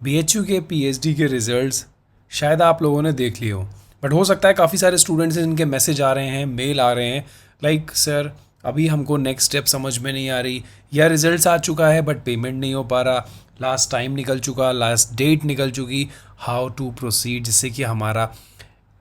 BHU के PhD के results शायद आप लोगों ने देख लिए हो, बट हो सकता है काफ़ी सारे स्टूडेंट्स हैं जिनके मैसेज आ रहे हैं, मेल आ रहे हैं, लाइक सर अभी हमको नेक्स्ट स्टेप समझ में नहीं आ रही, या रिजल्ट्स आ चुका है बट पेमेंट नहीं हो पा रहा, लास्ट टाइम निकल चुका, लास्ट डेट निकल चुकी, हाउ टू प्रोसीड जिससे कि हमारा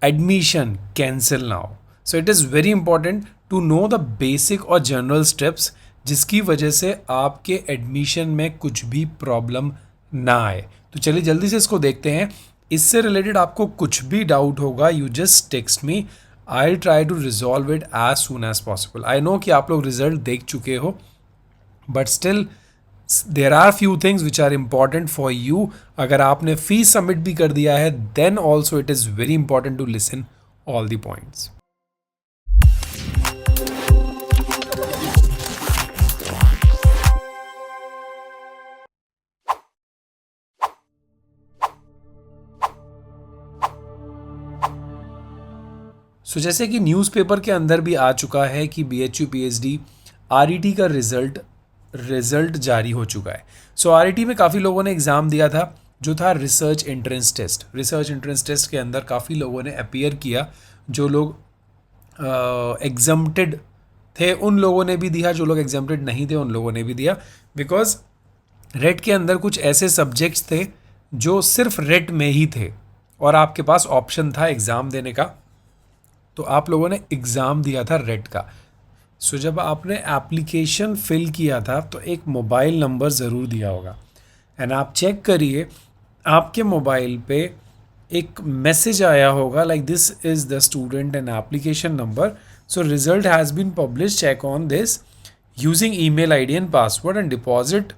एडमिशन कैंसिल ना हो. So it is very important to know the basic और जनरल स्टेप्स जिसकी वजह से आपके एडमिशन में कुछ भी प्रॉब्लम ना आए. तो चलिए जल्दी से इसको देखते हैं. इससे रिलेटेड आपको कुछ भी डाउट होगा, you just text me, I try to resolve it as soon as possible. I know कि आप लोग रिजल्ट देख चुके हो, but still there are few things which are important for you. अगर आपने फीस सबमिट भी कर दिया है then also it is very important to listen all the points. So जैसे कि न्यूज़पेपर के अंदर भी आ चुका है कि बीएचयू पीएचडी आरईटी का रिज़ल्ट जारी हो चुका है. सो आरईटी में काफ़ी लोगों ने एग्ज़ाम दिया था जो था research entrance test. Research entrance test के अंदर काफ़ी लोगों ने अपीयर किया. जो लोग एग्जम्प्टेड थे उन लोगों ने भी दिया, जो लोग एग्जम्प्टेड नहीं थे उन लोगों ने भी दिया, बिकॉज रेट के अंदर कुछ ऐसे सब्जेक्ट्स थे जो सिर्फ रेट में ही थे और आपके पास ऑप्शन था एग्ज़ाम देने का. तो आप लोगों ने एग्ज़ाम दिया था रेट का. सो जब आपने एप्लीकेशन फिल किया था तो एक मोबाइल नंबर ज़रूर दिया होगा, एंड आप चेक करिए आपके मोबाइल पे एक मैसेज आया होगा like this is the student and application number, so result has been publish, check on this using email ID and password and deposit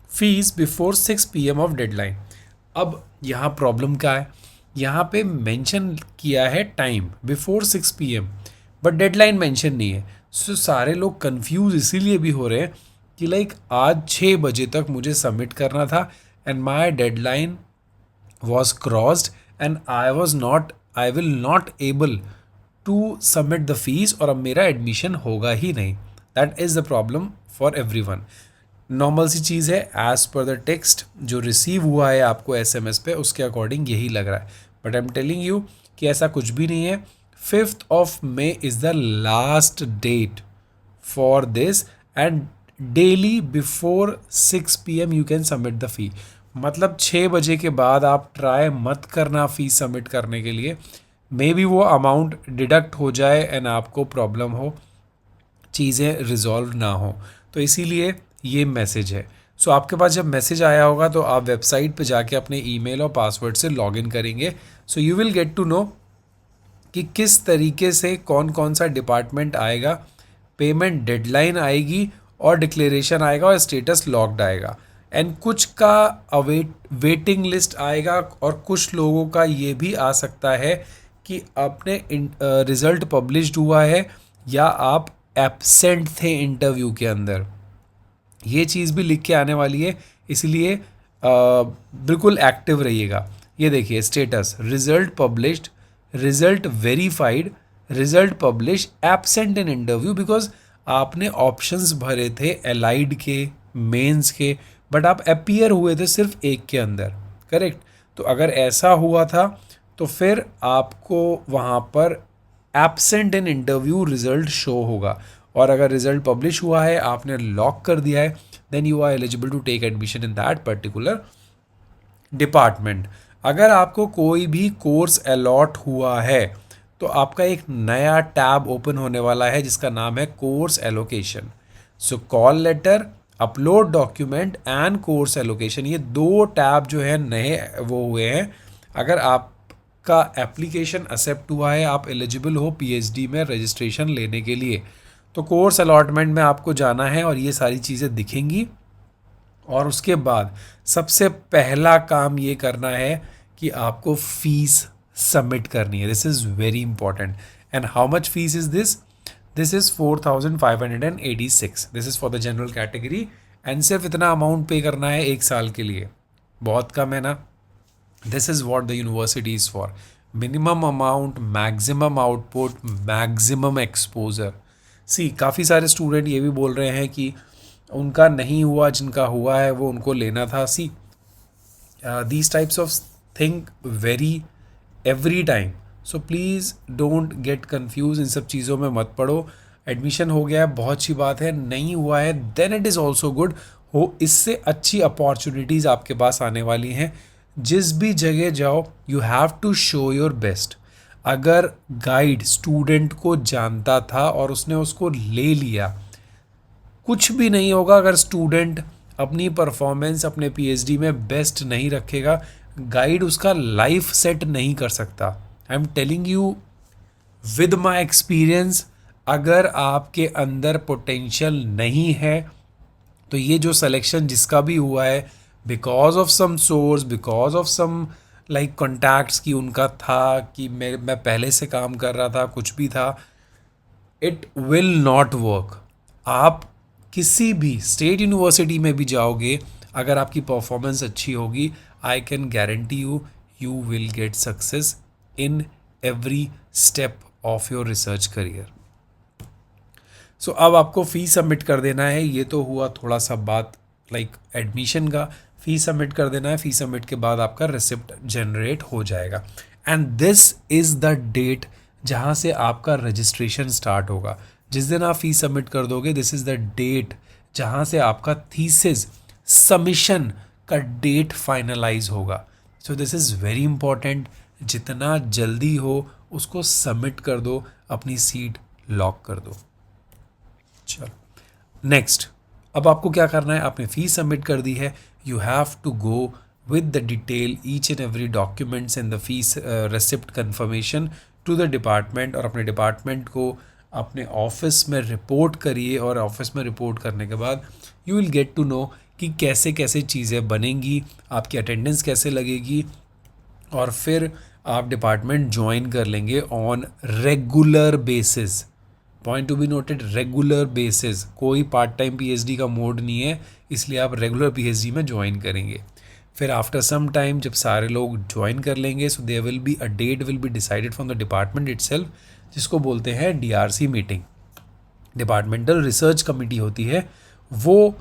fees before 6 PM of deadline. अब यहाँ problem क्या है, यहाँ पे मेंशन किया है time before 6 PM but deadline mention नहीं है. सो सारे लोग कंफ्यूज इसीलिए भी हो रहे हैं कि लाइक आज 6 बजे तक मुझे सबमिट करना था and my deadline was crossed and I will not able to submit the fees और अब मेरा एडमिशन होगा ही नहीं. That is the problem for everyone. Normal सी चीज़ है, एज पर द टेक्स्ट जो रिसीव हुआ है आपको SMS पे उसके अकॉर्डिंग यही लग रहा है, but I am telling you कि ऐसा कुछ भी नहीं है. 5th May is the last date for this and daily before 6 PM you can submit the fee. मतलब 6 बजे के बाद आप ट्राई मत करना फीस सबमिट करने के लिए, मे बी वो अमाउंट डिडक्ट हो जाए एंड आपको प्रॉब्लम हो, चीज़ें रिजॉल्व ना हो. तो इसीलिए ये मैसेज है. सो आपके पास जब मैसेज आया होगा तो आप वेबसाइट पे जाके अपने ईमेल और पासवर्ड से लॉगिन करेंगे. So you will get to know कि किस तरीके से कौन कौन सा डिपार्टमेंट आएगा, पेमेंट डेडलाइन आएगी और डिक्लेरेशन आएगा और स्टेटस लॉक्ड आएगा, एंड कुछ का वेटिंग लिस्ट आएगा और कुछ लोगों का ये भी आ सकता है कि आपने रिज़ल्ट पब्लिश्ड हुआ है या आप एब्सेंट थे इंटरव्यू के अंदर. ये चीज़ भी लिख के आने वाली है, इसलिए बिल्कुल एक्टिव रहिएगा. ये देखिए status, result published, result verified, result publish, absent in interview, because आपने ऑप्शंस भरे थे एलाइड के, मेंस के, बट आप अपीयर हुए थे सिर्फ एक के अंदर. करेक्ट. तो अगर ऐसा हुआ था तो फिर आपको वहाँ पर absent in interview result show होगा, और अगर रिज़ल्ट पब्लिश हुआ है, आपने लॉक कर दिया है, then you are eligible to take admission in that particular department. अगर आपको कोई भी कोर्स अलॉट हुआ है तो आपका एक नया टैब ओपन होने वाला है जिसका नाम है course allocation. So call letter, upload document and course allocation, ये 2 टैब जो है नए वो हुए हैं. अगर आपका एप्लीकेशन एक्सेप्ट हुआ है, आप एलिजिबल हो पीएचडी में रजिस्ट्रेशन लेने के लिए, तो कोर्स अलॉटमेंट में आपको जाना है और ये सारी चीज़ें दिखेंगी. और उसके बाद सबसे पहला काम ये करना है कि आपको फ़ीस सबमिट करनी है. This is very important. And how much fees is this? This is 4586. This is for the general category, and सिर्फ इतना अमाउंट पे करना है 1 साल के लिए. बहुत कम है ना. This is what the university is for. Minimum amount, maximum output, maximum exposure. See काफ़ी सारे स्टूडेंट ये भी बोल रहे हैं कि उनका नहीं हुआ, जिनका हुआ है वो उनको लेना था. See these types of think very every time. So please don't get confuse, इन सब चीज़ों में मत पड़ो. एडमिशन हो गया है, बहुत अच्छी बात है. नहीं हुआ है then it is also good. हो इससे अच्छी अपॉर्चुनिटीज़ आपके पास आने वाली हैं. जिस भी जगह जाओ you have to show your best. अगर गाइड स्टूडेंट को जानता था और उसने उसको ले लिया, कुछ भी नहीं होगा अगर स्टूडेंट अपनी परफॉर्मेंस अपने पीएचडी में बेस्ट नहीं रखेगा. गाइड उसका लाइफ सेट नहीं कर सकता. आई am telling you with my experience, अगर आपके अंदर पोटेंशियल नहीं है तो ये जो सिलेक्शन जिसका भी हुआ है because of some source, because of some like contacts की उनका था कि मैं पहले से काम कर रहा था, कुछ भी था, इट विल नॉट वर्क. आप किसी भी स्टेट यूनिवर्सिटी में भी जाओगे, अगर आपकी परफॉर्मेंस अच्छी होगी, I can guarantee you you will get success in every step of your research career. So अब आपको फ़ीस सबमिट कर देना है. ये तो हुआ थोड़ा सा बात लाइक एडमिशन का. फ़ीस सबमिट कर देना है. फ़ीस सबमिट के बाद आपका रिसिप्ट जनरेट हो जाएगा. And this is the date जहाँ से आपका रजिस्ट्रेशन स्टार्ट होगा. जिस दिन आप फ़ीस सबमिट कर दोगे, दिस इज़ द डेट जहाँ से आपका थीसिस सबमिशन का डेट फाइनलाइज होगा. So this is very important. जितना जल्दी हो उसको सबमिट कर दो, अपनी सीट लॉक कर दो. चलो नेक्स्ट, अब आपको क्या करना है. आपने फ़ीस सबमिट कर दी है. You have to go with the detail each and every documents in the fees receipt confirmation to the department, और अपने डिपार्टमेंट को अपने ऑफिस में रिपोर्ट करिए. और ऑफिस में रिपोर्ट करने के बाद you will get to know कि कैसे कैसे चीज़ें बनेंगी, आपकी अटेंडेंस कैसे लगेगी, और फिर आप डिपार्टमेंट ज्वाइन कर लेंगे on regular basis. Point to be noted, regular basis. कोई पार्ट टाइम पीएचडी का मोड नहीं है, इसलिए आप रेगुलर पीएचडी में ज्वाइन करेंगे. फिर आफ्टर सम टाइम जब सारे लोग ज्वाइन कर लेंगे, so there will be a date will be decided from the department itself, जिसको बोलते हैं DRC meeting. Departmental research committee होती है, वो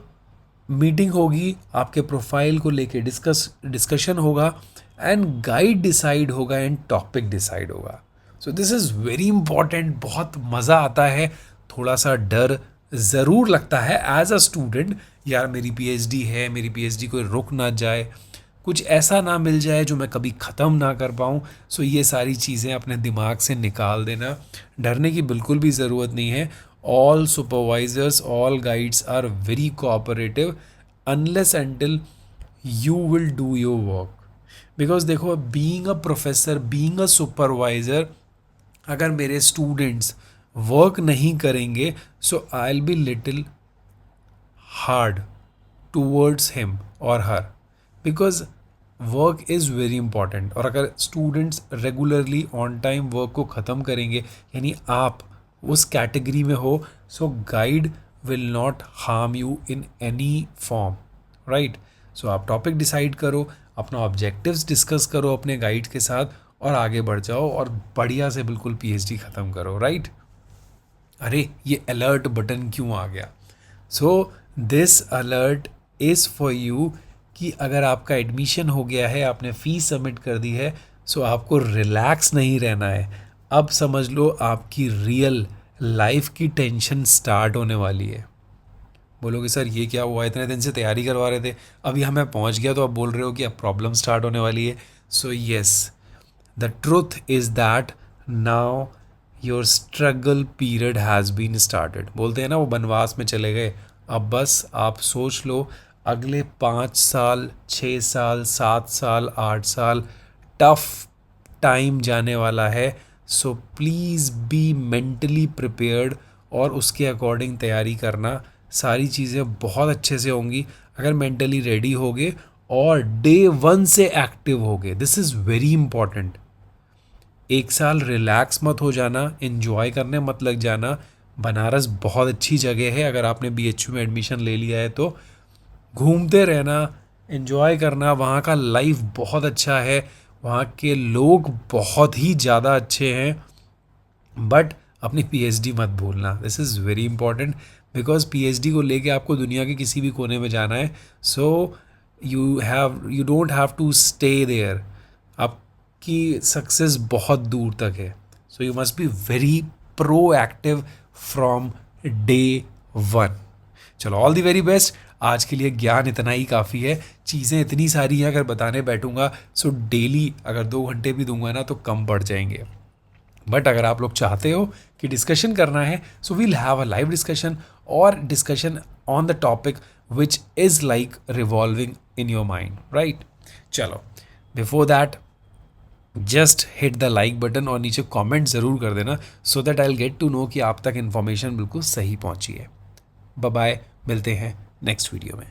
मीटिंग होगी. आपके प्रोफाइल को लेके डिस्कशन होगा एंड गाइड डिसाइड होगा एंड टॉपिक डिसाइड होगा. So this is very important. बहुत मज़ा आता है. थोड़ा सा डर ज़रूर लगता है एज अ स्टूडेंट, यार मेरी पीएचडी है, मेरी पीएचडी कोई रुक ना जाए, कुछ ऐसा ना मिल जाए जो मैं कभी ख़त्म ना कर पाऊँ. सो ये सारी चीज़ें अपने दिमाग से निकाल देना. डरने की बिल्कुल भी ज़रूरत नहीं है. All supervisors, all guides are very cooperative unless until you will do your work. Because देखो, being a professor, being a supervisor, अगर मेरे स्टूडेंट्स वर्क नहीं करेंगे, so I will be little hard towards him और her, because work is very important. और अगर students regularly on time work को ख़त्म करेंगे, यानी आप उस कैटेगरी में हो, so guide will not harm you in any form, right. So आप टॉपिक डिसाइड करो, अपना ऑब्जेक्टिव्स डिस्कस करो अपने गाइड के साथ, और आगे बढ़ जाओ और बढ़िया से बिल्कुल पीएचडी ख़त्म करो, राइट. अरे ये अलर्ट बटन क्यों आ गया? So this alert is for you कि अगर आपका एडमिशन हो गया है, आपने फ़ीस सबमिट कर दी है, सो आपको रिलैक्स नहीं रहना है. अब समझ लो आपकी रियल लाइफ की टेंशन स्टार्ट होने वाली है. बोलोगे सर ये क्या हुआ, इतने दिन से तैयारी करवा रहे थे, अब यहाँ मैं पहुँच गया तो आप बोल रहे हो कि अब प्रॉब्लम स्टार्ट होने वाली है. So yes, the truth is that now your struggle period has been started. बोलते हैं ना वो बनवास में चले गए. अब बस आप सोच लो, अगले 5 साल, 6 साल, 7 साल, 8 साल टफ टाइम जाने वाला है. So please be mentally prepared और उसके अकॉर्डिंग तैयारी करना. सारी चीज़ें बहुत अच्छे से होंगी अगर मेंटली रेडी होगे और डे 1 से एक्टिव होगे. This is very important. 1 साल रिलैक्स मत हो जाना, एंजॉय करने मत लग जाना. बनारस बहुत अच्छी जगह है. अगर आपने बीएचयू में एडमिशन ले लिया है तो घूमते रहना, एंजॉय करना. वहाँ का लाइफ बहुत अच्छा है, वहाँ के लोग बहुत ही ज़्यादा अच्छे हैं. बट अपनी पीएचडी मत भूलना. This is very important because PhD को लेके आपको दुनिया के किसी भी कोने में जाना है. So you don't have to stay there, आपकी सक्सेस बहुत दूर तक है. So you must be very proactive from day one. चलो, ऑल दी वेरी बेस्ट. आज के लिए ज्ञान इतना ही काफ़ी है. चीज़ें इतनी सारी हैं, अगर बताने बैठूंगा सो डेली अगर 2 घंटे भी दूंगा ना तो कम पड़ जाएंगे. बट अगर आप लोग चाहते हो कि डिस्कशन करना है, so we'll have a live discussion और discussion on the topic which is like revolving in your mind, right. चलो, before that just hit the like button और नीचे कमेंट ज़रूर कर देना, so that I will get to know कि आप तक इन्फॉर्मेशन बिल्कुल सही पहुंची है. बाय बाय, मिलते हैं नेक्स्ट वीडियो में.